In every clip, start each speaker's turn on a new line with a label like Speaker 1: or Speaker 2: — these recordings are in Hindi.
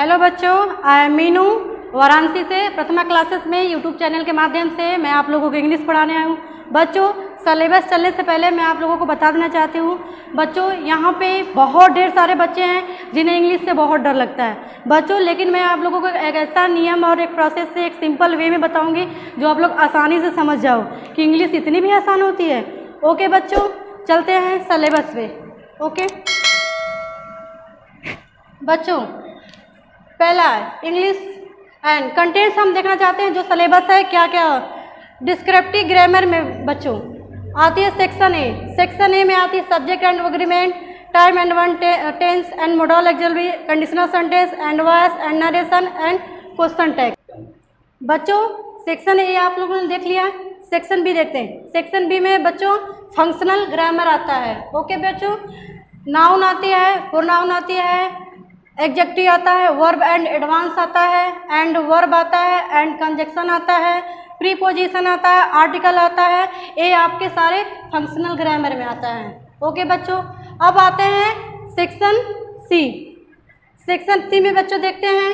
Speaker 1: हेलो बच्चों, आई एम मीनू वाराणसी से प्रथमा क्लासेस में यूट्यूब चैनल के माध्यम से मैं आप लोगों को इंग्लिश पढ़ाने आई हूँ। बच्चों, सिलेबस चलने से पहले मैं आप लोगों को बता देना चाहती हूँ बच्चों, यहाँ पे बहुत ढेर सारे बच्चे हैं जिन्हें इंग्लिश से बहुत डर लगता है बच्चों, लेकिन मैं आप लोगों को एक ऐसा नियम और एक प्रोसेस से एक सिंपल वे में बताऊँगी जो आप लोग आसानी से समझ जाओ कि इंग्लिश इतनी भी आसान होती है। ओके बच्चों, चलते हैं सिलेबस पे। ओके बच्चों, पहला इंग्लिश एंड कंटेंट्स हम देखना चाहते हैं। जो सिलेबस है क्या क्या डिस्क्रिप्टिव ग्रामर में बच्चों आती है सेक्शन ए। सेक्शन ए में आती है subject and agreement, time and one tense and modal auxiliary, conditional sentence and voice and narration and question tag. बच्चों, सेक्शन ए आप लोगों ने देख लिया, सेक्शन बी देखते हैं। सेक्शन बी में बच्चों फंक्शनल ग्रामर आता है। ओके बच्चों, नाउन आती है, प्रोनाउन आती है, एडजेक्टिव आता है, वर्ब एंड एडवांस आता है, एंड वर्ब आता है, एंड कंजक्शन आता है, प्रीपोजिशन आता है, आर्टिकल आता है। ये आपके सारे फंक्शनल ग्रामर में आता है। ओके बच्चों, अब आते हैं सेक्शन सी। सेक्शन सी में बच्चों देखते हैं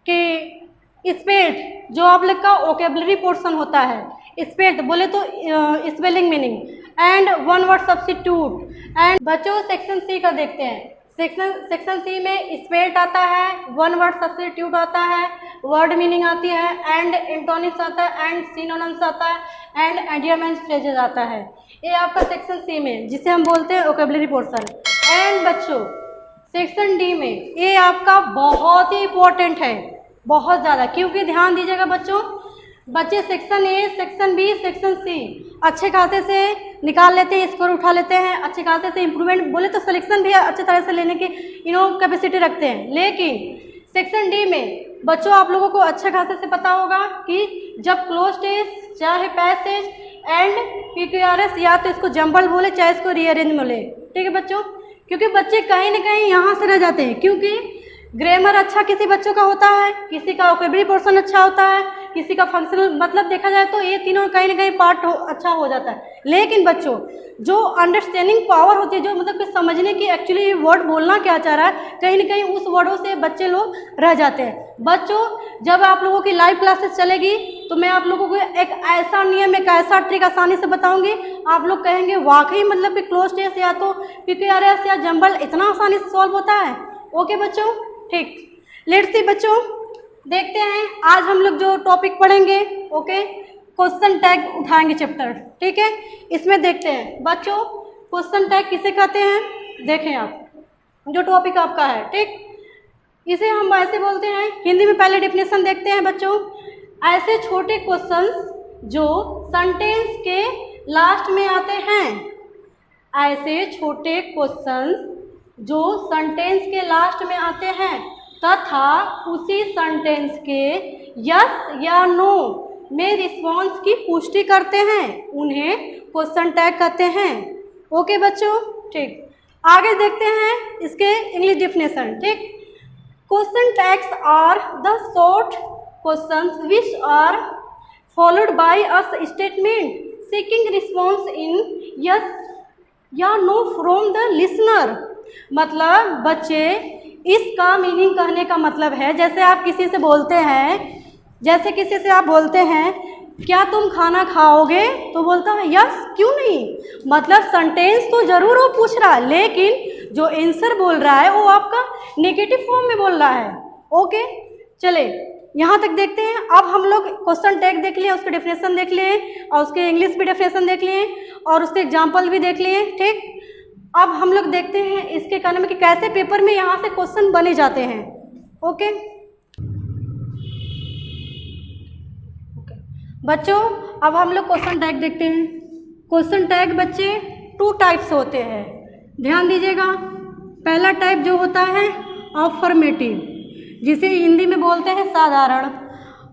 Speaker 1: कि स्पेल्ड जो आप लोग का वोकेबलरी पोर्शन होता है, स्पेल्ड बोले तो spelling meaning and one word substitute. And बच्चों सेक्शन सी का देखते हैं। सेक्शन सी में स्पेल्ड आता है, वन वर्ड सब्स्टिट्यूट आता है, वर्ड मीनिंग आती है, एंड इंटोनिम्स आता है, एंड सिनोनिम्स आता है, एंड इडियम एंड फ्रेजेस आता है। ये आपका सेक्शन सी में जिसे हम बोलते हैं वोकेबलरी पोर्शन। एंड बच्चों सेक्शन डी में ये आपका बहुत ही इंपॉर्टेंट है, बहुत ज़्यादा, क्योंकि ध्यान दीजिएगा बच्चे section A, section B, section C अच्छे खासे से निकाल लेते हैं, स्कोर उठा लेते हैं, अच्छे खासे से इम्प्रूवमेंट बोले तो सिलेक्शन भी अच्छे तरह से लेने की कैपेसिटी रखते हैं। लेकिन सेक्शन डी में बच्चों आप लोगों को अच्छे खासे से पता होगा कि जब क्लोज टेस्ट चाहे पैसेज एंड PQRS या तो इसको जंबल बोले चाहे इसको रीअरेंज बोले, ठीक है बच्चों, क्योंकि बच्चे कहीं ना कहीं यहाँ से रह जाते हैं। क्योंकि ग्रामर अच्छा किसी बच्चों का होता है, किसी का वोकेबलरी पोर्शन अच्छा होता है, किसी का फंक्शनल, मतलब देखा जाए तो ये तीनों कहीं ना कहीं पार्ट अच्छा हो जाता है। लेकिन बच्चों जो अंडरस्टैंडिंग पावर होती है, जो मतलब कि समझने की एक्चुअली ये वर्ड बोलना क्या चाह रहा है, कहीं ना कहीं उस वर्डों से बच्चे लोग रह जाते हैं। बच्चों जब आप लोगों की लाइव क्लासेस चलेगी तो मैं आप लोगों को एक ऐसा नियम, एक ऐसा ट्रिक आसानी से बताऊंगी, आप लोग कहेंगे वाकई मतलब कि क्लोज टेस्ट या तो PQRS या जंबल इतना आसानी से सॉल्व होता है। ओके बच्चों, ठीक, लेट्स सी बच्चों, देखते हैं आज हम लोग जो टॉपिक पढ़ेंगे। ओके, क्वेश्चन टैग उठाएंगे चैप्टर, ठीक है। इसमें देखते हैं बच्चों क्वेश्चन टैग किसे कहते हैं। देखें आप जो टॉपिक आपका है, ठीक, इसे हम ऐसे बोलते हैं, हिंदी में पहले डेफिनेशन देखते हैं बच्चों। ऐसे छोटे क्वेश्चंस जो सेंटेंस के लास्ट में आते हैं, ऐसे छोटे क्वेश्चंस जो सेंटेंस के लास्ट में आते हैं तथा उसी सेंटेंस के यस या नो में रिस्पॉन्स की पुष्टि करते हैं, उन्हें क्वेश्चन टैग कहते हैं। ओके बच्चों, ठीक, आगे देखते हैं इसके इंग्लिश डेफिनेशन, ठीक। Question tags are the short questions which are followed by a statement seeking response in yes या नो फ्रॉम द लिसनर। मतलब बच्चे इसका मीनिंग कहने का मतलब है, जैसे आप किसी से बोलते हैं, जैसे किसी से आप बोलते हैं क्या तुम खाना खाओगे, तो बोलता है यस, क्यों नहीं, मतलब सेंटेंस तो जरूर वो पूछ रहा है, लेकिन जो आंसर बोल रहा है वो आपका नेगेटिव फॉर्म में बोल रहा है। ओके, चले यहाँ तक देखते हैं। अब हम लोग क्वेश्चन टैग देख लिए, उसके डेफिनेशन देख लिए, और उसके इंग्लिश भी डेफिनेशन देख लिए, और उसके एग्जाम्पल भी देख लिए, ठीक। अब हम लोग देखते हैं इसके कहने में कि कैसे पेपर में यहाँ से क्वेश्चन बने जाते हैं। ओके बच्चों, अब हम लोग क्वेश्चन टैग देखते हैं। क्वेश्चन टैग बच्चे 2 टाइप्स होते हैं, ध्यान दीजिएगा। पहला टाइप जो होता है अफर्मेटिव, जिसे हिंदी में बोलते हैं साधारण,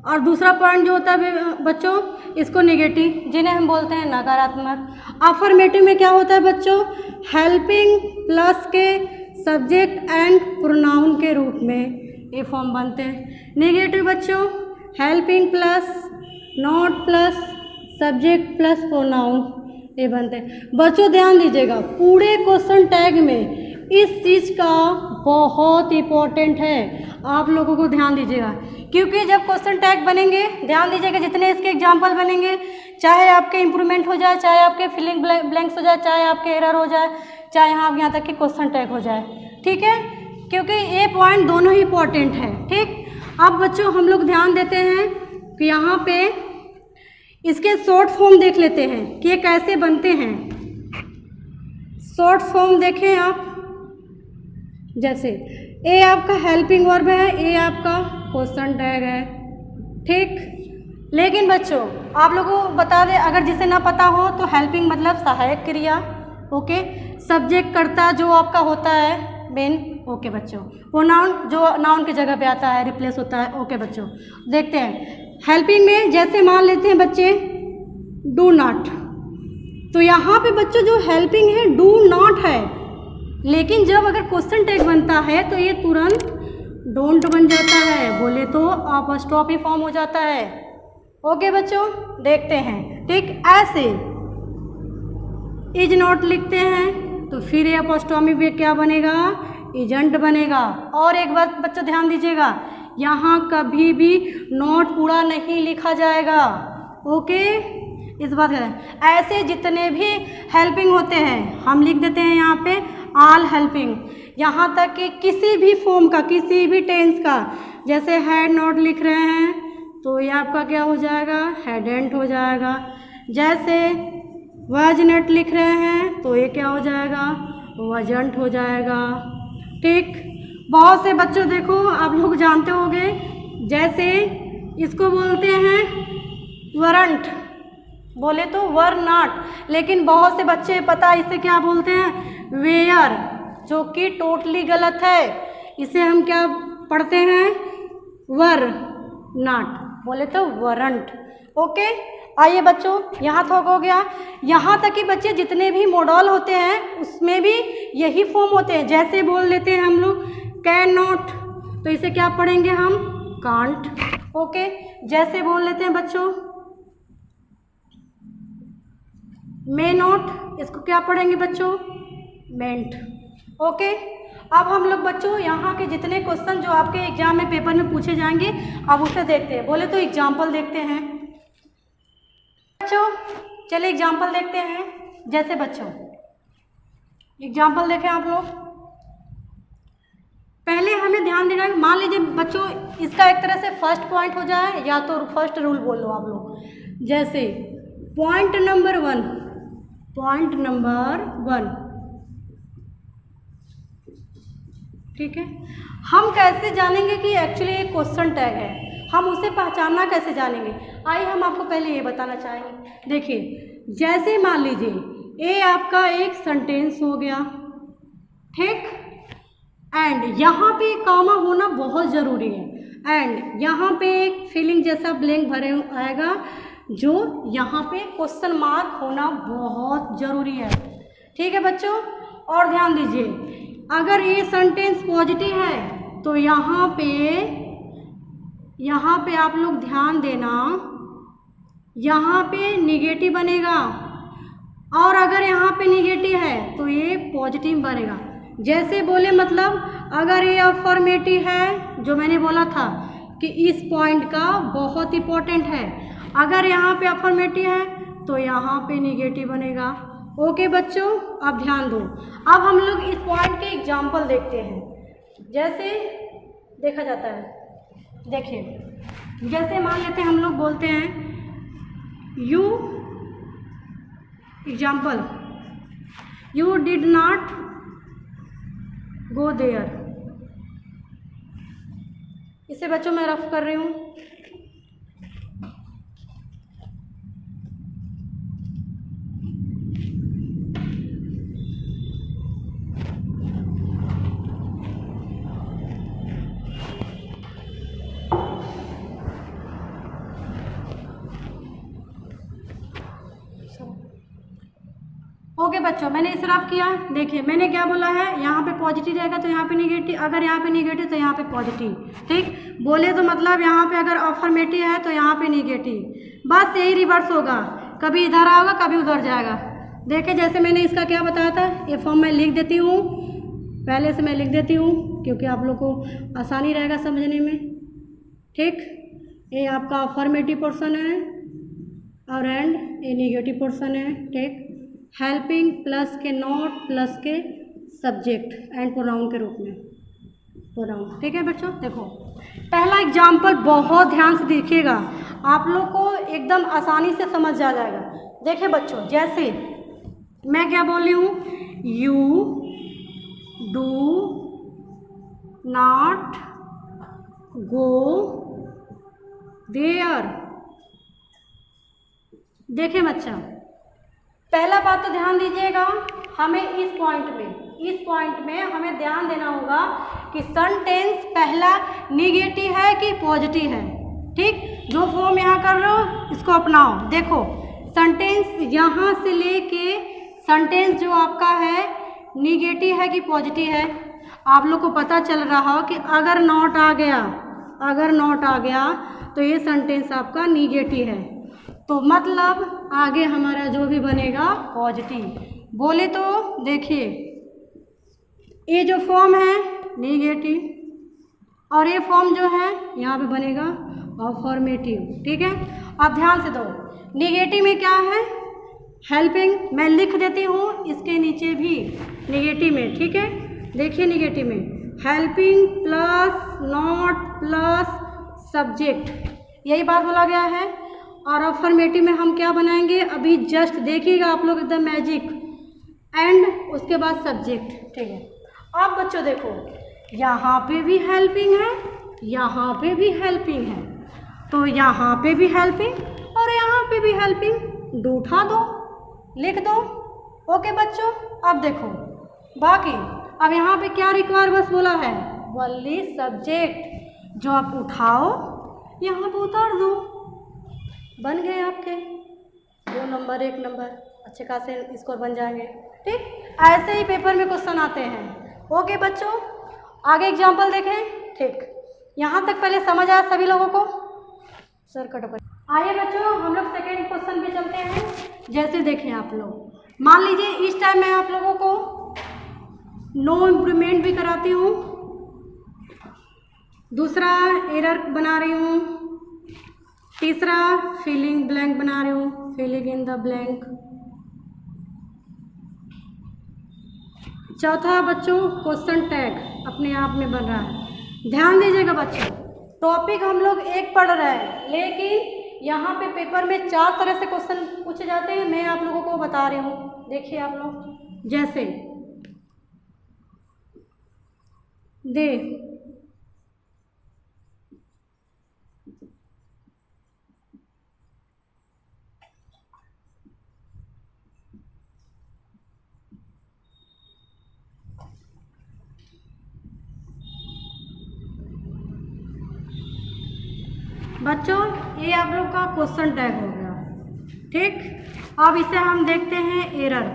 Speaker 1: और दूसरा पॉइंट जो होता है बच्चों इसको नेगेटिव, जिन्हें हम बोलते हैं नकारात्मक। अफर्मेटिव में क्या होता है बच्चों, हेल्पिंग प्लस के सब्जेक्ट एंड प्रोनाउन के रूप में ये फॉर्म बनते हैं। नेगेटिव बच्चों helping plus not plus subject plus pronoun ये बनते हैं। बच्चों ध्यान दीजिएगा, पूरे क्वेश्चन टैग में इस चीज़ का बहुत इम्पोर्टेंट है। आप लोगों को ध्यान दीजिएगा, क्योंकि जब क्वेश्चन टैग बनेंगे, ध्यान दीजिएगा, जितने इसके एग्जाम्पल बनेंगे, चाहे आपके इम्प्रूवमेंट हो जाए, चाहे आपके फिलिंग ब्लैंक्स हो जाए, चाहे आपके एरर हो जाए, चाहे यहाँ तक कि क्वेश्चन टैग हो जाए, ठीक है, क्योंकि ये पॉइंट दोनों ही इंपॉर्टेंट है। ठीक, अब बच्चों हम लोग ध्यान देते हैं कि यहाँ पे इसके शॉर्ट फॉर्म देख लेते हैं कि ये कैसे बनते हैं। शॉर्ट फॉर्म देखें आप, जैसे ए आपका हेल्पिंग वर्ब है, ए आपका क्वेश्चन टैग है। ठीक, लेकिन बच्चों आप लोगों को बता दें, अगर जिसे ना पता हो तो हेल्पिंग मतलब सहायक क्रिया, ओके, सब्जेक्ट कर्ता जो आपका होता है मेन, ओके बच्चों, प्रोनाउन जो नाउन की जगह पे आता है, रिप्लेस होता है, ओके बच्चों। देखते हैं हेल्पिंग में, जैसे मान लेते हैं बच्चे डू नॉट, तो यहाँ पे बच्चों जो हेल्पिंग है डू नॉट है, लेकिन जब अगर क्वेश्चन टैग बनता है तो ये तुरंत डोंट बन जाता है, बोले तो अपॉस्ट्रोफी फॉर्म हो जाता है। ओके बच्चों, देखते हैं। ठीक, ऐसे इज नॉट लिखते हैं तो फिर ये अपॉस्ट्रोफी में क्या बनेगा, इजंट बनेगा। और एक बात बच्चों ध्यान दीजिएगा, यहाँ कभी भी नॉट पूरा नहीं लिखा जाएगा, ओके, इस बात है। ऐसे जितने भी हेल्पिंग होते हैं हम लिख देते हैं यहाँ पे ऑल हेल्पिंग, यहाँ तक कि किसी भी फॉर्म का, किसी भी टेंस का, जैसे हैड नॉट लिख रहे हैं तो ये आपका क्या हो जाएगा, हैडेंट हो जाएगा। जैसे वाज नॉट लिख रहे हैं तो ये क्या हो जाएगा, वजंट हो जाएगा। ठीक, बहुत से बच्चों देखो आप लोग जानते होंगे, जैसे इसको बोलते हैं वरंट, बोले तो वर नॉट, लेकिन बहुत से बच्चे पता इसे क्या बोलते हैं, वेयर, जो कि टोटली गलत है। इसे हम क्या पढ़ते हैं, वर नॉट, बोले तो वरंट। ओके, आइए बच्चों, यहाँ तक हो गया। यहाँ तक कि बच्चे जितने भी मॉडल होते हैं उसमें भी यही फॉर्म होते हैं। जैसे बोल लेते हैं हम लोग कैन नॉट, तो इसे क्या पढ़ेंगे हम, कांट। ओके, जैसे बोल लेते हैं बच्चों मे नॉट, इसको क्या पढ़ेंगे बच्चों, मेंट। ओके, अब हम लोग बच्चों यहाँ के जितने क्वेश्चन जो आपके एग्जाम में पेपर में पूछे जाएंगे अब उसे देखते हैं। बोले तो एग्जाम्पल देखते हैं बच्चों, चलिए एग्जाम्पल देखते हैं। जैसे बच्चों एग्जाम्पल देखें आप लोग, पहले हमें ध्यान देना है, मान लीजिए बच्चों इसका एक तरह से फर्स्ट पॉइंट हो जाए या तो फर्स्ट रूल बोल लो आप लोग। जैसे point number one, point number one, ठीक है, हम कैसे जानेंगे कि एक्चुअली एक क्वेश्चन टैग है, हम उसे पहचानना कैसे जानेंगे, आइए हम आपको पहले ये बताना चाहेंगे। देखिए, जैसे मान लीजिए ए आपका एक सेंटेंस हो गया, ठीक, एंड यहाँ पे कॉमा होना बहुत ज़रूरी है, एंड यहाँ पे एक फिलिंग जैसा ब्लैंक भरे आएगा, जो यहाँ पे क्वेश्चन मार्क होना बहुत ज़रूरी है। ठीक है बच्चों, और ध्यान दीजिए, अगर ये सेंटेंस पॉजिटिव है तो यहाँ पे आप लोग ध्यान देना, यहाँ पे निगेटिव बनेगा, और अगर यहाँ पे निगेटिव है तो ये पॉजिटिव बनेगा। जैसे बोले मतलब अगर ये अफर्मेटिव है, जो मैंने बोला था कि इस पॉइंट का बहुत इंपॉर्टेंट है, अगर यहाँ पे अफर्मेटिव है तो यहाँ पे निगेटिव बनेगा। ओके बच्चों, अब ध्यान दो। अब हम लोग इस पॉइंट के एग्जाम्पल देखते हैं, जैसे देखा जाता है। देखिए, जैसे मान लेते हैं हम लोग बोलते हैं you, example, you did not go there. इसे बच्चों मैं रफ कर रही हूँ। ओके बच्चों, मैंने इस रफ किया। देखिए मैंने क्या बोला है, यहाँ पे पॉजिटिव रहेगा तो यहाँ पे निगेटिव, अगर यहाँ पे निगेटिव तो यहाँ पे पॉजिटिव। ठीक, बोले तो मतलब यहाँ पे अगर अफर्मेटिव है तो यहाँ पे निगेटिव, बस यही रिवर्स होगा, कभी इधर आओगा कभी उधर जाएगा। देखिए जैसे मैंने इसका क्या बताया था, ये फॉर्म मैं लिख देती हूँ, पहले से मैं लिख देती हूँ। क्योंकि आप लोग को आसानी रहेगा समझने में। ठीक, ये आपका अफर्मेटिव पोर्शन है और एंड ये नेगेटिव पोर्शन है। ठीक, हेल्पिंग प्लस के नॉट प्लस के सब्जेक्ट एंड प्रोनाउन के रूप में प्रोनाउन। ठीक है बच्चों, देखो पहला एग्जाम्पल बहुत ध्यान से देखिएगा, आप लोग को एकदम आसानी से समझ आ जाएगा। देखिए बच्चों, जैसे मैं क्या बोल रही हूँ, you do not go there. देखिए बच्चा, पहला बात तो ध्यान दीजिएगा, हमें इस पॉइंट में हमें ध्यान देना होगा कि सेंटेंस पहला निगेटिव है कि पॉजिटिव है। ठीक, जो फॉर्म यहाँ कर रहे हो इसको अपनाओ। देखो सेंटेंस यहाँ से लेके सेंटेंस जो आपका है निगेटिव है कि पॉजिटिव है, आप लोग को पता चल रहा हो कि अगर नॉट आ गया तो ये सेंटेंस आपका निगेटिव है, तो मतलब आगे हमारा जो भी बनेगा पॉजिटिव। बोले तो देखिए, ये जो फॉर्म है निगेटिव और ये फॉर्म जो है यहाँ पे बनेगा अफर्मेटिव। ठीक है, अब ध्यान से दो, निगेटिव में क्या है, हेल्पिंग। मैं लिख देती हूँ इसके नीचे भी निगेटिव में। ठीक है, देखिए निगेटिव में helping plus not plus subject, यही बात बोला गया है। और अफर्मेटिव में हम क्या बनाएंगे, अभी जस्ट देखिएगा आप लोग एकदम मैजिक, एंड उसके बाद सब्जेक्ट। ठीक है, अब बच्चों देखो यहाँ पे भी हेल्पिंग है, यहाँ पे भी हेल्पिंग है, तो यहाँ पे भी हेल्पिंग और यहाँ पे भी हेल्पिंग, उठा दो, लिख दो। ओके बच्चों, अब देखो बाकी, अब यहाँ पे क्या रिक्वायर बस बोला है, वनली सब्जेक्ट, जो आप उठाओ यहाँ पे उतार दो, बन गए आपके 2 नंबर 1 नंबर, अच्छे खासे स्कोर बन जाएंगे। ठीक, ऐसे ही पेपर में क्वेश्चन आते हैं। ओके बच्चों, आगे एग्जाम्पल देखें। ठीक, यहाँ तक पहले समझ आया सभी लोगों को? Sir cut. आइए बच्चों, हम लोग सेकेंड क्वेश्चन पे चलते हैं। जैसे देखें आप लोग, मान लीजिए इस टाइम मैं आप लोगों को नो इम्प्रूवमेंट भी कराती हूँ, दूसरा एरर बना रही हूँ, तीसरा फिलिंग ब्लैंक बना रही हूँ, फिलिंग इन द ब्लैंक, चौथा बच्चों क्वेश्चन टैग अपने आप में बन रहा है। ध्यान दीजिएगा बच्चों, टॉपिक हम लोग एक पढ़ रहे हैं, लेकिन यहाँ पे पेपर में 4 तरह से क्वेश्चन पूछे जाते हैं, मैं आप लोगों को बता रही हूँ। देखिए आप लोग, जैसे दे बच्चों, ये आप लोग का क्वेश्चन टैग हो गया। ठीक, अब इसे हम देखते हैं एरर।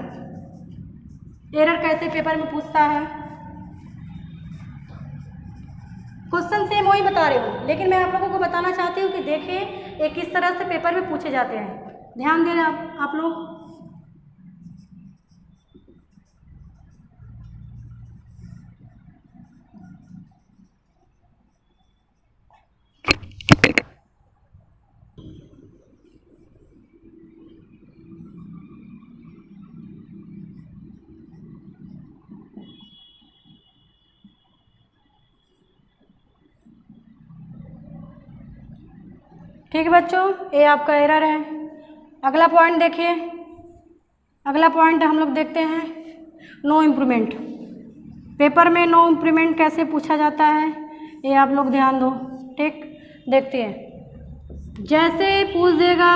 Speaker 1: एरर कैसे पेपर में पूछता है, क्वेश्चन सेम वही बता रही हूँ, लेकिन मैं आप लोगों को बताना चाहती हूँ कि देखिए ये किस तरह से पेपर में पूछे जाते हैं। ध्यान दे रहे आप लोग। ठीक है बच्चों, ये आपका एरर है। अगला पॉइंट देखिए, अगला पॉइंट हम लोग देखते हैं नो इम्प्रूवमेंट। पेपर में नो इम्प्रूवमेंट कैसे पूछा जाता है, ये आप लोग ध्यान दो। ठीक, देखते हैं। जैसे पूछ देगा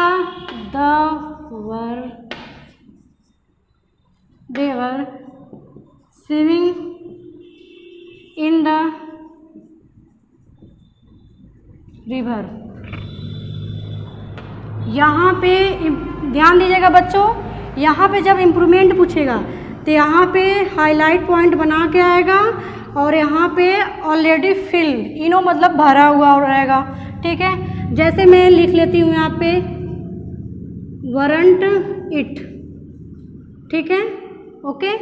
Speaker 1: they were swimming in the river, यहाँ पे ध्यान दीजिएगा बच्चों, यहाँ पे जब इम्प्रूवमेंट पूछेगा तो यहाँ पे हाईलाइट पॉइंट बना के आएगा और यहाँ पे ऑलरेडी फिल्ड, इनो मतलब भरा हुआ रहेगा। ठीक है, जैसे मैं लिख लेती हूँ यहाँ पे वरंट इट। ठीक है, ओके,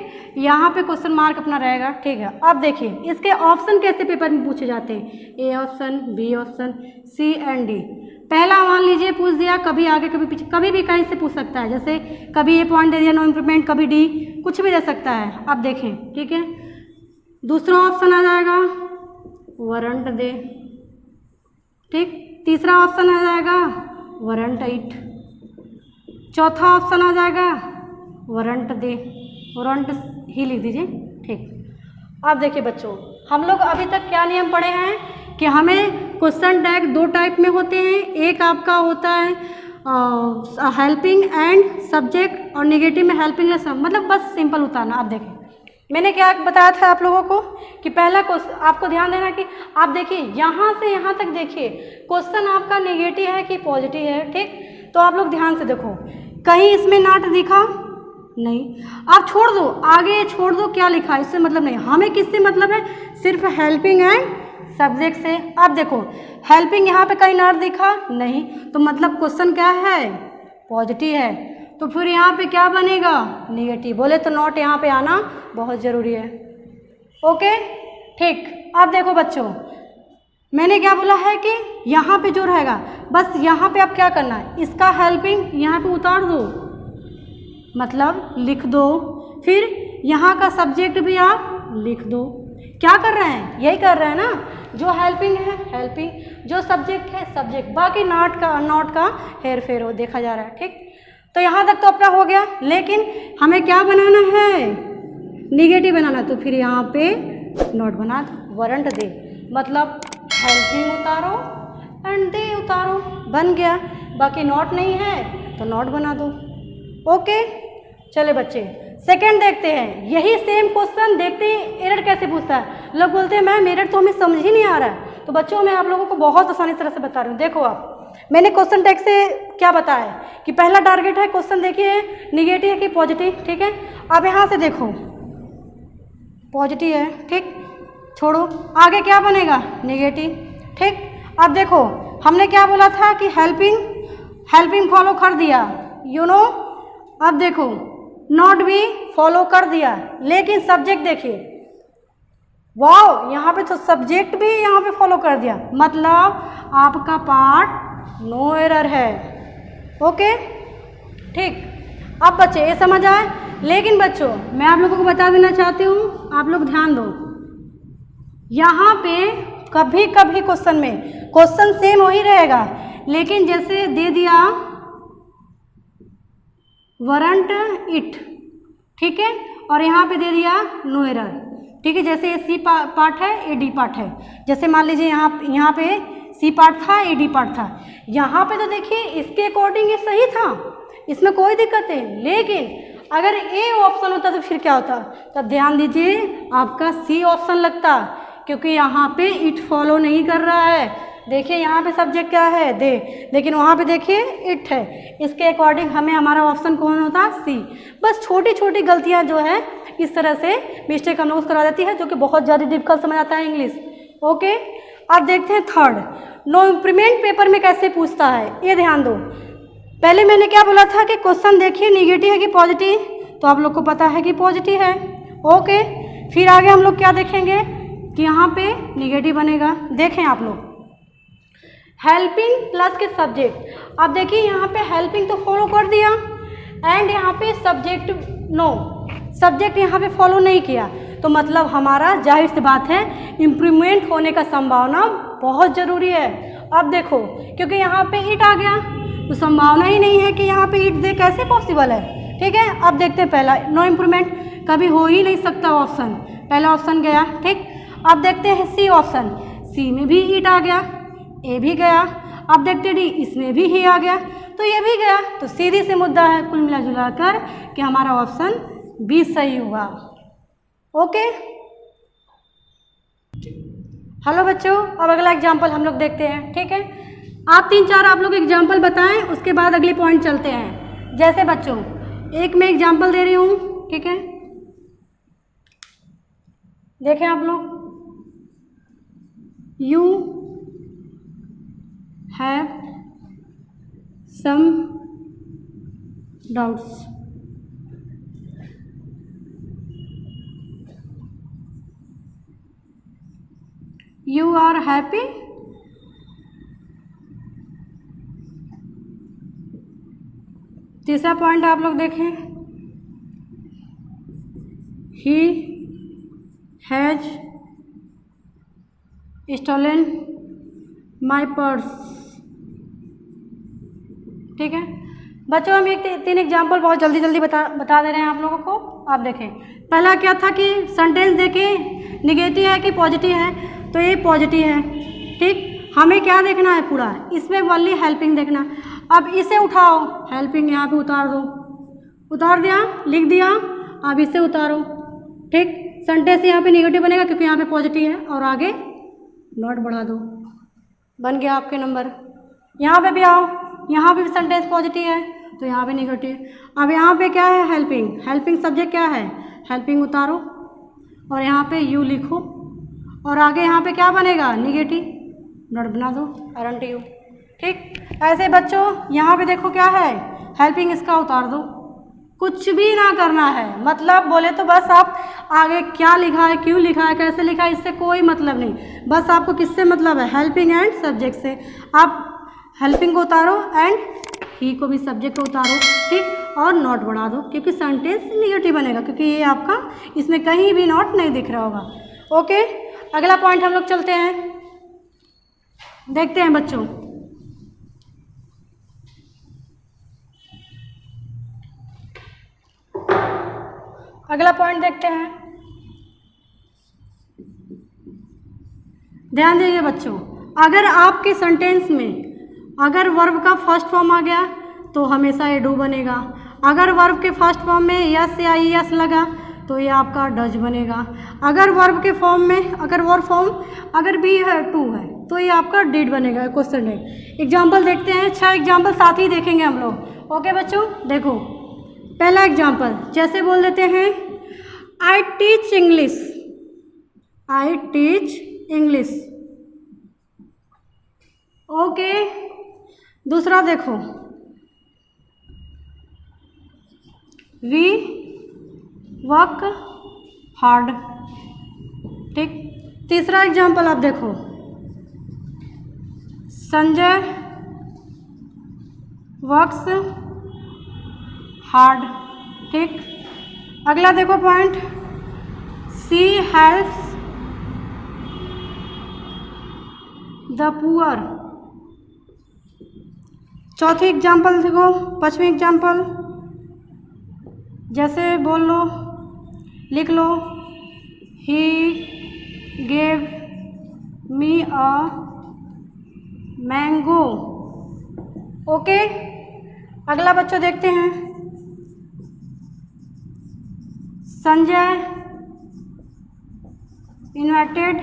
Speaker 1: यहाँ पे क्वेश्चन मार्क अपना रहेगा, ठीक है। अब देखिए इसके ऑप्शन कैसे पेपर में पूछे जाते हैं, A option, B option, C and D. पहला मान लीजिए पूछ दिया, कभी आगे कभी पीछे, कभी भी कहीं से पूछ सकता है, जैसे कभी ए पॉइंट दे दिया नो इम्प्रूवमेंट, कभी डी, कुछ भी दे सकता है। अब देखें, ठीक है, दूसरा ऑप्शन आ जाएगा वारंट दे, ठीक। तीसरा ऑप्शन आ जाएगा वारंट इट, चौथा ऑप्शन आ जाएगा वारंट दे, वारंट ही लिख दीजिए, ठीक। अब देखिए बच्चों, हम लोग अभी तक क्या नियम पढ़े हैं कि हमें क्वेश्चन टैग दो टाइप में होते हैं। एक आपका होता है हेल्पिंग एंड सब्जेक्ट, और नेगेटिव में हेल्पिंग लेस, मतलब बस सिंपल उतारना। आप देखें मैंने क्या बताया था आप लोगों को कि पहला क्वेश्चन आपको ध्यान देना कि आप देखिए यहाँ से यहाँ तक देखिए क्वेश्चन आपका नेगेटिव है कि पॉजिटिव है, ठीक। तो आप लोग ध्यान से देखो, कहीं इसमें नॉट दिखा नहीं, आप छोड़ दो, आगे छोड़ दो, क्या लिखा है इससे मतलब नहीं, हमें किससे मतलब है, सिर्फ हेल्पिंग एंड सब्जेक्ट से। अब देखो हेल्पिंग यहाँ पे कहीं नॉट दिखा नहीं, तो मतलब क्वेश्चन क्या है, पॉजिटिव है, तो फिर यहाँ पे क्या बनेगा, नेगेटिव। बोले तो नॉट यहाँ पे आना बहुत ज़रूरी है, ओके, ठीक। अब देखो बच्चों, मैंने क्या बोला है कि यहाँ पे जो रहेगा, बस यहाँ पे आप क्या करना है, इसका हेल्पिंग यहाँ पे उतार दो, मतलब लिख दो, फिर यहाँ का सब्जेक्ट भी आप लिख दो। क्या कर रहे हैं, यही कर रहे हैं ना, जो हेल्पिंग है हेल्पिंग, जो सब्जेक्ट है सब्जेक्ट, बाकी नॉट का हेर फेर हो देखा जा रहा है, ठीक। तो यहाँ तक तो अपना हो गया, लेकिन हमें क्या बनाना है, निगेटिव बनाना, तो फिर यहाँ पे नॉट बना दो, वारंट दे, मतलब हेल्पिंग उतारो एंड दे उतारो, बन गया। बाकी नॉट नहीं है तो नॉट बना दो, ओके। चले बच्चे सेकंड देखते हैं, यही सेम क्वेश्चन देखते हैं एरर कैसे पूछता है। लोग बोलते हैं मैम एरर तो हमें समझ ही नहीं आ रहा है, तो बच्चों मैं आप लोगों को बहुत आसानी तरह से बता रही हूँ। देखो आप, मैंने क्वेश्चन टैग से क्या बताया है कि पहला टारगेट है क्वेश्चन देखिए निगेटिव है कि पॉजिटिव, ठीक है। अब यहाँ से देखो पॉजिटिव है, ठीक, छोड़ो, आगे क्या बनेगा, नेगेटिव, ठीक। अब देखो हमने क्या बोला था कि हेल्पिंग फॉलो कर दिया, यू नो। अब देखो नॉट भी फॉलो कर दिया, लेकिन सब्जेक्ट देखिए, वाओ, यहाँ पे तो सब्जेक्ट भी यहाँ पे फॉलो कर दिया, मतलब आपका पार्ट नो एरर है, ओके, ठीक। अब बच्चे ये समझ आए, लेकिन बच्चों मैं आप लोगों को बता देना चाहती हूँ, आप लोग ध्यान दो, यहाँ पे कभी कभी क्वेश्चन में क्वेश्चन सेम वही रहेगा, लेकिन जैसे दे दिया वारंट इट, ठीक है, और यहाँ पे दे दिया नो एरर, ठीक है। जैसे ये सी पार्ट है, ए डी पार्ट है, जैसे मान लीजिए यहाँ पे सी पार्ट था, ए डी पार्ट था, यहाँ पे तो देखिए इसके अकॉर्डिंग ये सही था, इसमें कोई दिक्कत नहीं, लेकिन अगर ए ऑप्शन होता तो फिर क्या होता, तब ध्यान दीजिए आपका सी ऑप्शन लगता, क्योंकि यहाँ पे इट फॉलो नहीं कर रहा है। देखिए यहाँ पे सब्जेक्ट क्या है, दे, लेकिन वहाँ पे देखिए इट है, इसके अकॉर्डिंग हमें हमारा ऑप्शन कौन होता, सी। बस छोटी छोटी गलतियाँ जो है इस तरह से मिस्टेक हम लोग को करा देती है, जो कि बहुत ज़्यादा डिफिकल्ट समझ आता है इंग्लिश, ओके। अब देखते हैं थर्ड, नो इम्प्रूवमेंट पेपर में कैसे पूछता है, ये ध्यान दो। पहले मैंने क्या बोला था कि क्वेश्चन देखिए निगेटिव है कि पॉजिटिव, तो आप लोग को पता है कि पॉजिटिव है, ओके। फिर आगे हम लोग क्या देखेंगे कि यहाँ पे निगेटिव बनेगा, देखें आप लोग, हेल्पिंग प्लस के सब्जेक्ट। अब देखिए यहाँ पे हेल्पिंग तो फॉलो कर दिया, एंड यहाँ पे सब्जेक्ट नो, सब्जेक्ट यहाँ पे फॉलो नहीं किया, तो मतलब हमारा जाहिर सी बात है इम्प्रूवमेंट होने का संभावना बहुत ज़रूरी है। अब देखो क्योंकि यहाँ पे इट आ गया, तो संभावना ही नहीं है कि यहाँ पे इट दे, कैसे पॉसिबल है, ठीक है। अब देखते हैं पहला, नो इम्प्रूवमेंट कभी हो ही नहीं सकता ऑप्शन, पहला ऑप्शन गया, ठीक। अब देखते हैं सी ऑप्शन, सी में भी इट आ गया, ए भी गया, अब देखते डी, इसमें भी ही आ गया, तो ये भी गया, तो सीधी से मुद्दा है कुल मिला जुला कर कि हमारा ऑप्शन बी सही हुआ, ओके। हेलो बच्चों, अब अगला एग्जाम्पल हम लोग देखते हैं, ठीक है। आप 3-4 आप लोग एग्जाम्पल बताएं, उसके बाद अगले पॉइंट चलते हैं। जैसे बच्चों एक मैं एग्जाम्पल दे रही हूँ, ठीक है, देखें आप लोग, you have some doubts, you are happy, तीसरा पॉइंट आप लोग देखें, he has stolen my purse. ठीक है बच्चों, हम एक तीन एग्जाम्पल बहुत जल्दी जल्दी बता दे रहे हैं आप लोगों को। आप देखें, पहला क्या था कि सेंटेंस देखें निगेटिव है कि पॉजिटिव है, तो ये पॉजिटिव है। ठीक, हमें क्या देखना है पूरा, इसमें ओनली हेल्पिंग देखना। अब इसे उठाओ, हेल्पिंग यहाँ पे उतार दो, उतार दिया, लिख दिया, अब इसे उतारो। ठीक, सेंटेंस यहाँ पे निगेटिव बनेगा क्योंकि यहाँ पे पॉजिटिव है, और आगे नॉट बढ़ा दो, बन गया आपके नंबर। यहाँ पे भी आओ, यहाँ पे भी सेंटेंस पॉजिटिव है तो यहाँ पे निगेटिव। अब यहाँ पे क्या है, हेल्पिंग, हेल्पिंग सब्जेक्ट क्या है, हेल्पिंग उतारो और यहाँ पे यू लिखो, और आगे यहाँ पे क्या बनेगा, निगेटिव, नॉट बना दो, अरंट यू। ठीक, ऐसे बच्चों यहाँ पे देखो क्या है, हेल्पिंग, इसका उतार दो, कुछ भी ना करना है। मतलब बोले तो बस आप आगे क्या लिखा है, क्यों लिखा है, कैसे लिखा है, इससे कोई मतलब नहीं, बस आपको किससे मतलब है, हेल्पिंग एंड सब्जेक्ट से। आप हेल्पिंग को उतारो एंड ही को भी सब्जेक्ट को उतारो। ठीक, और नॉट बढ़ा दो क्योंकि सेंटेंस निगेटिव बनेगा, क्योंकि ये आपका इसमें कहीं भी नॉट नहीं दिख रहा होगा। ओके, अगला पॉइंट हम लोग चलते हैं, देखते हैं बच्चों। अगला पॉइंट देखते हैं, ध्यान दीजिए बच्चों, अगर आपके सेंटेंस में अगर वर्ब का फर्स्ट फॉर्म आ गया तो हमेशा ये डू बनेगा। अगर वर्ब के फर्स्ट फॉर्म में यस या ई एस लगा तो ये आपका डज बनेगा। अगर वर्ब के फॉर्म में अगर वर्ब फॉर्म अगर बी है, टू है, तो ये आपका डिड बनेगा, क्वेश्चन है। एग्जाम्पल देखते हैं, 6 एग्जाम्पल साथ ही देखेंगे हम लोग। ओके बच्चों, देखो पहला एग्जाम्पल जैसे बोल देते हैं, I teach English, I teach English. Okay, दूसरा देखो, वी वर्क हार्ड। ठीक, तीसरा एग्जाम्पल आप देखो, संजय वर्क्स हार्ड। ठीक, अगला देखो point, she helps the poor. चौथी एग्जाम्पल देखो, 5वीं एग्जाम्पल जैसे बोल लो, लिख लो, he gave me a mango. Okay, अगला बच्चों देखते हैं, संजय इनवाइटेड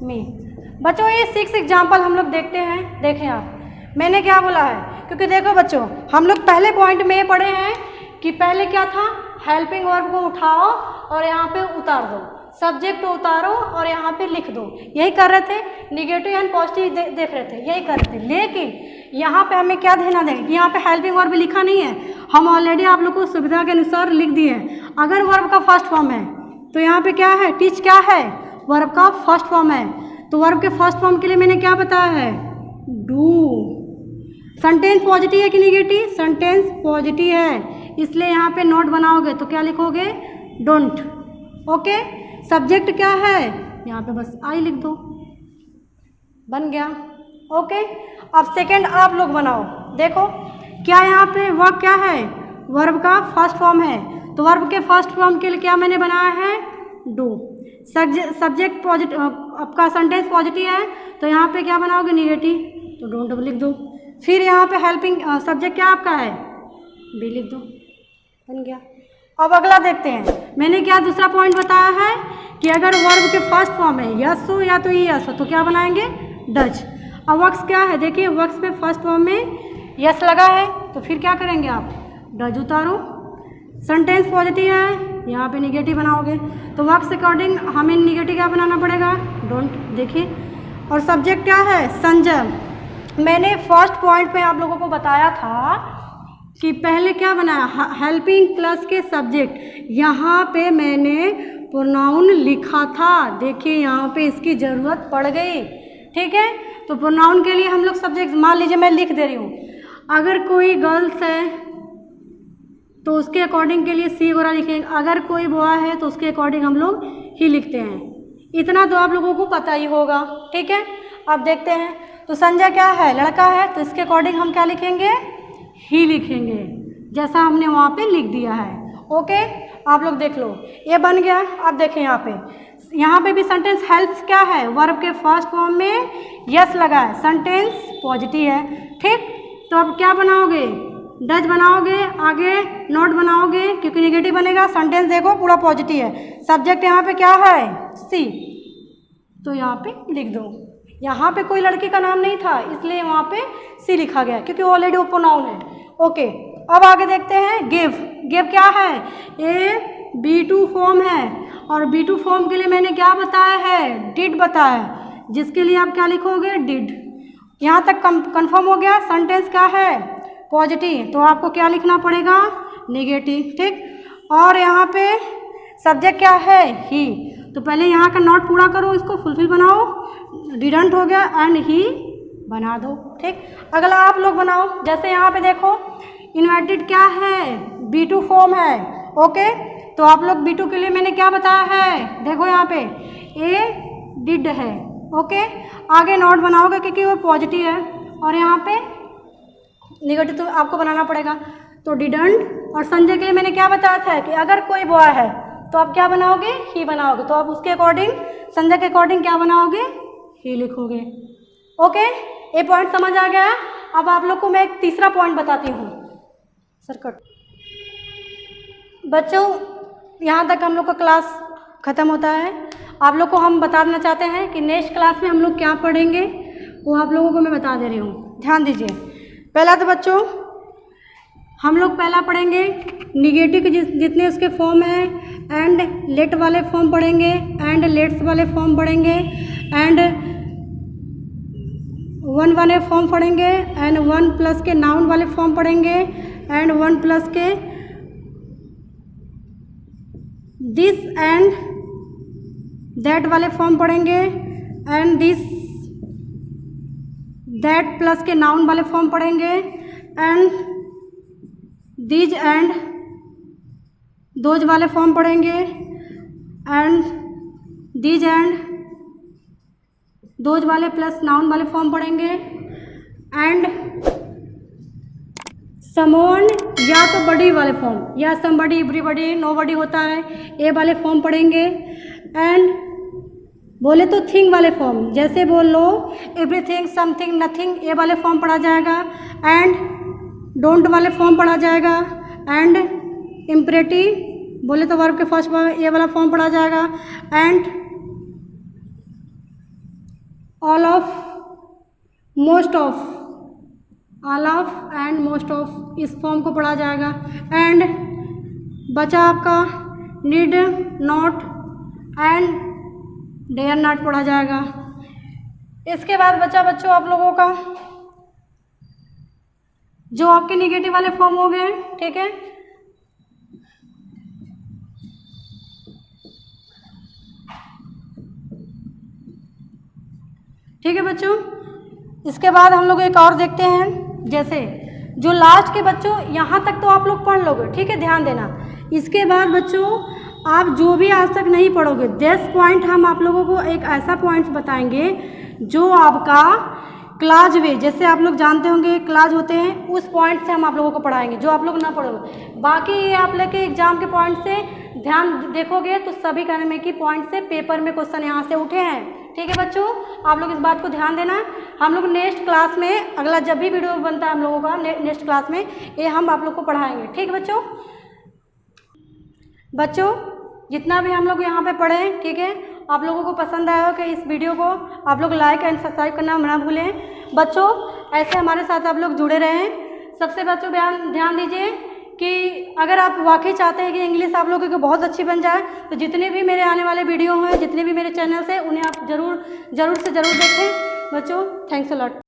Speaker 1: मी। बच्चों ये 6 एग्जाम्पल हम लोग देखते हैं। देखें आप, मैंने क्या बोला है, क्योंकि देखो बच्चों हम लोग पहले पॉइंट में ये पढ़े हैं कि पहले क्या था, हेल्पिंग वर्ब को उठाओ और यहाँ पे उतार दो, सब्जेक्ट को उतारो और यहाँ पे लिख दो, यही कर रहे थे। निगेटिव एंड पॉजिटिव देख रहे थे, यही कर रहे थे। लेकिन यहाँ पे हमें क्या ध्यान दें कि यहाँ पे हेल्पिंग वर्ब लिखा नहीं है, हम ऑलरेडी आप लोग को सुविधा के अनुसार लिख दिए हैं। अगर वर्ब का फर्स्ट फॉर्म है तो यहाँ पे क्या है, टीच क्या है, वर्ब का फर्स्ट फॉर्म है, तो वर्ब के फर्स्ट फॉर्म के लिए मैंने क्या बताया है, डू। सेंटेंस पॉजिटिव है कि निगेटिव, सेंटेंस पॉजिटिव है, इसलिए यहाँ पे नोट बनाओगे तो क्या लिखोगे, डोंट। ओके, सब्जेक्ट क्या है, यहाँ पे बस आई लिख दो, बन गया। ओके, अब सेकंड आप लोग बनाओ। देखो क्या यहाँ पे वर्ब क्या है, वर्ब का फर्स्ट फॉर्म है, तो वर्ब के फर्स्ट फॉर्म के लिए क्या मैंने बनाया है, डू। सब्जेक्ट पॉजिटिव, आपका सेंटेंस पॉजिटिव है तो यहाँ पे क्या बनाओगे, निगेटिव, तो डोंट लिख दो। फिर यहाँ पे हेल्पिंग सब्जेक्ट क्या आपका है, बी लिख दो, बन गया। अब अगला देखते हैं, मैंने क्या दूसरा पॉइंट बताया है कि अगर वर्ब के फर्स्ट फॉर्म है यस हो या तो यस हो तो क्या बनाएंगे, डज। अब वर्क्स क्या है, देखिए वर्क्स में फर्स्ट फॉर्म में यस लगा है तो फिर क्या करेंगे आप, डज उतारो। सेंटेंस पॉजिटिव है, यहाँ पे निगेटिव बनाओगे तो वर्क्स अकॉर्डिंग हमें निगेटिव क्या बनाना पड़ेगा, डोंट। देखिए, और सब्जेक्ट क्या है, संजय। मैंने फर्स्ट पॉइंट पे आप लोगों को बताया था कि पहले क्या बनाया, हेल्पिंग प्लस के सब्जेक्ट, यहाँ पे मैंने प्रोनाउन लिखा था। देखिए यहाँ पे इसकी ज़रूरत पड़ गई, ठीक है। तो प्रोनाउन के लिए हम लोग सब्जेक्ट, मान लीजिए मैं लिख दे रही हूँ, अगर कोई गर्ल्स है तो उसके अकॉर्डिंग के लिए सी वगैरह लिखेंगे, अगर कोई बॉय है तो उसके अकॉर्डिंग हम लोग ही लिखते हैं। इतना तो आप लोगों को पता ही होगा, ठीक है। अब देखते हैं, तो संजय क्या है, लड़का है, तो इसके अकॉर्डिंग हम क्या लिखेंगे, ही लिखेंगे, जैसा हमने वहाँ पे लिख दिया है। ओके, आप लोग देख लो, ये बन गया। अब देखें यहाँ पे भी सेंटेंस हेल्प्स क्या है, वर्ब के फर्स्ट फॉर्म में यस लगा है, सेंटेंस पॉजिटिव है, ठीक। तो अब क्या बनाओगे, डज बनाओगे, आगे नॉट बनाओगे, क्योंकि नेगेटिव बनेगा। सेंटेंस देखो पूरा पॉजिटिव है, सब्जेक्ट यहाँ पे क्या है, सी, तो यहाँ पे लिख दो। यहाँ पे कोई लड़की का नाम नहीं था, इसलिए वहाँ पे सी लिखा गया, क्योंकि ऑलरेडी वो प्रोनाउन है। ओके, अब आगे देखते हैं गिव। गिव क्या है, ए B2 फॉर्म है, और B2 फॉर्म के लिए मैंने क्या बताया है, डिड बताया है, जिसके लिए आप क्या लिखोगे, डिड। यहाँ तक कंफर्म हो गया, सेंटेंस क्या है, पॉजिटिव, तो आपको क्या लिखना पड़ेगा, नेगेटिव, ठीक। और यहाँ पे सब्जेक्ट क्या है, ही, तो पहले यहाँ का नॉट पूरा करो, इसको फुलफिल बनाओ, डिडंट हो गया, एंड ही बना दो, ठीक। अगला आप लोग बनाओ, जैसे यहाँ पे देखो इन्वर्टेड क्या है, B2 फॉर्म है, ओके। तो आप लोग B2 के लिए मैंने क्या बताया है, देखो यहाँ पे ए डिड है, ओके। आगे नॉट बनाओगे क्योंकि वो पॉजिटिव है, और यहाँ पे नेगेटिव तो आपको बनाना पड़ेगा, तो डिडंट। और संजय के लिए मैंने क्या बताया था कि अगर कोई बॉय है तो आप क्या बनाओगे, ही बनाओगे, तो आप उसके अकॉर्डिंग, संजय के अकॉर्डिंग क्या बनाओगे, ही लिखोगे। ओके, ये पॉइंट समझ आ गया। अब आप लोग को मैं एक तीसरा पॉइंट बताती हूँ, सरकट। बच्चों, यहाँ तक हम लोग का क्लास ख़त्म होता है। आप लोग को हम बता देना चाहते हैं कि नेक्स्ट क्लास में हम लोग क्या पढ़ेंगे, वो आप लोगों को मैं बता दे रही हूँ, ध्यान दीजिए। पहला तो बच्चों हम लोग पहला पढ़ेंगे निगेटिव के जितने उसके फॉर्म हैं, एंड लेट वाले फॉर्म पढ़ेंगे, एंड लेट्स वाले फॉर्म पढ़ेंगे, एंड वन वाले फॉर्म पढ़ेंगे, एंड वन प्लस के नाउन वाले फॉर्म पढ़ेंगे, एंड वन प्लस के दिस एंड दैट वाले फॉर्म पढ़ेंगे, एंड दिस दैट प्लस के नाउन वाले फॉर्म पढ़ेंगे, एंड दीज एंड दोज वाले फॉर्म पढ़ेंगे, एंड दीज एंड दोज वाले प्लस नाउन वाले फॉर्म पढ़ेंगे, एंड समवन या तो बडी वाले फॉर्म, या समबडी, एवरीबडी, नोबडी होता है, ए वाले फॉर्म पढ़ेंगे, एंड बोले तो थिंग वाले फॉर्म, जैसे बोल लो एवरीथिंग, समथिंग, नथिंग, ए वाले फॉर्म पढ़ा जाएगा, एंड डोंट वाले फॉर्म पढ़ा जाएगा, एंड इम्परेटिव बोले तो वर्ब के फर्स्ट ए वाला फॉर्म पढ़ा जाएगा, and all of, most of, all of and most of, इस फॉर्म को पढ़ा जाएगा, एंड बचा आपका need, not and dare not पढ़ा जाएगा। इसके बाद बचा बच्चों आप लोगों का जो आपके निगेटिव वाले फॉर्म हो गए, ठीक है। ठीक है बच्चों, इसके बाद हम लोग एक और देखते हैं, जैसे जो लास्ट के बच्चों यहाँ तक तो आप लोग पढ़ लोगे, ठीक है, ध्यान देना। इसके बाद बच्चों आप जो भी आज तक नहीं पढ़ोगे, 10 पॉइंट हम आप लोगों को एक ऐसा पॉइंट बताएंगे जो आपका क्लाज वे, जैसे आप लोग जानते होंगे क्लाज होते हैं, उस पॉइंट से हम आप लोगों को पढ़ाएंगे जो आप लोग ना पढ़ोगे। बाकी ये आप लोग के एग्जाम के पॉइंट से ध्यान देखोगे तो सभी कहने में कि पॉइंट से पेपर में क्वेश्चन यहाँ से उठे हैं, ठीक है बच्चों। आप लोग इस बात को ध्यान देना। हम लोग नेक्स्ट क्लास में, अगला जब भी वीडियो बनता है हम लोगों का नेक्स्ट क्लास में, ये हम आप लोग को पढ़ाएंगे, ठीक है बच्चों। बच्चों जितना भी हम लोग यहाँ पे पढ़े, ठीक है, आप लोगों को पसंद आया हो कि इस वीडियो को आप लोग लाइक एंड सब्सक्राइब करना ना भूलें। बच्चों ऐसे हमारे साथ आप लोग जुड़े रहें। सबसे बच्चों ध्यान दीजिए कि अगर आप वाकई चाहते हैं कि इंग्लिश आप लोगों की बहुत अच्छी बन जाए, तो जितने भी मेरे आने वाले वीडियो हैं, जितने भी मेरे चैनल्स हैं, उन्हें आप ज़रूर से ज़रूर देखें बच्चों। Thanks a lot.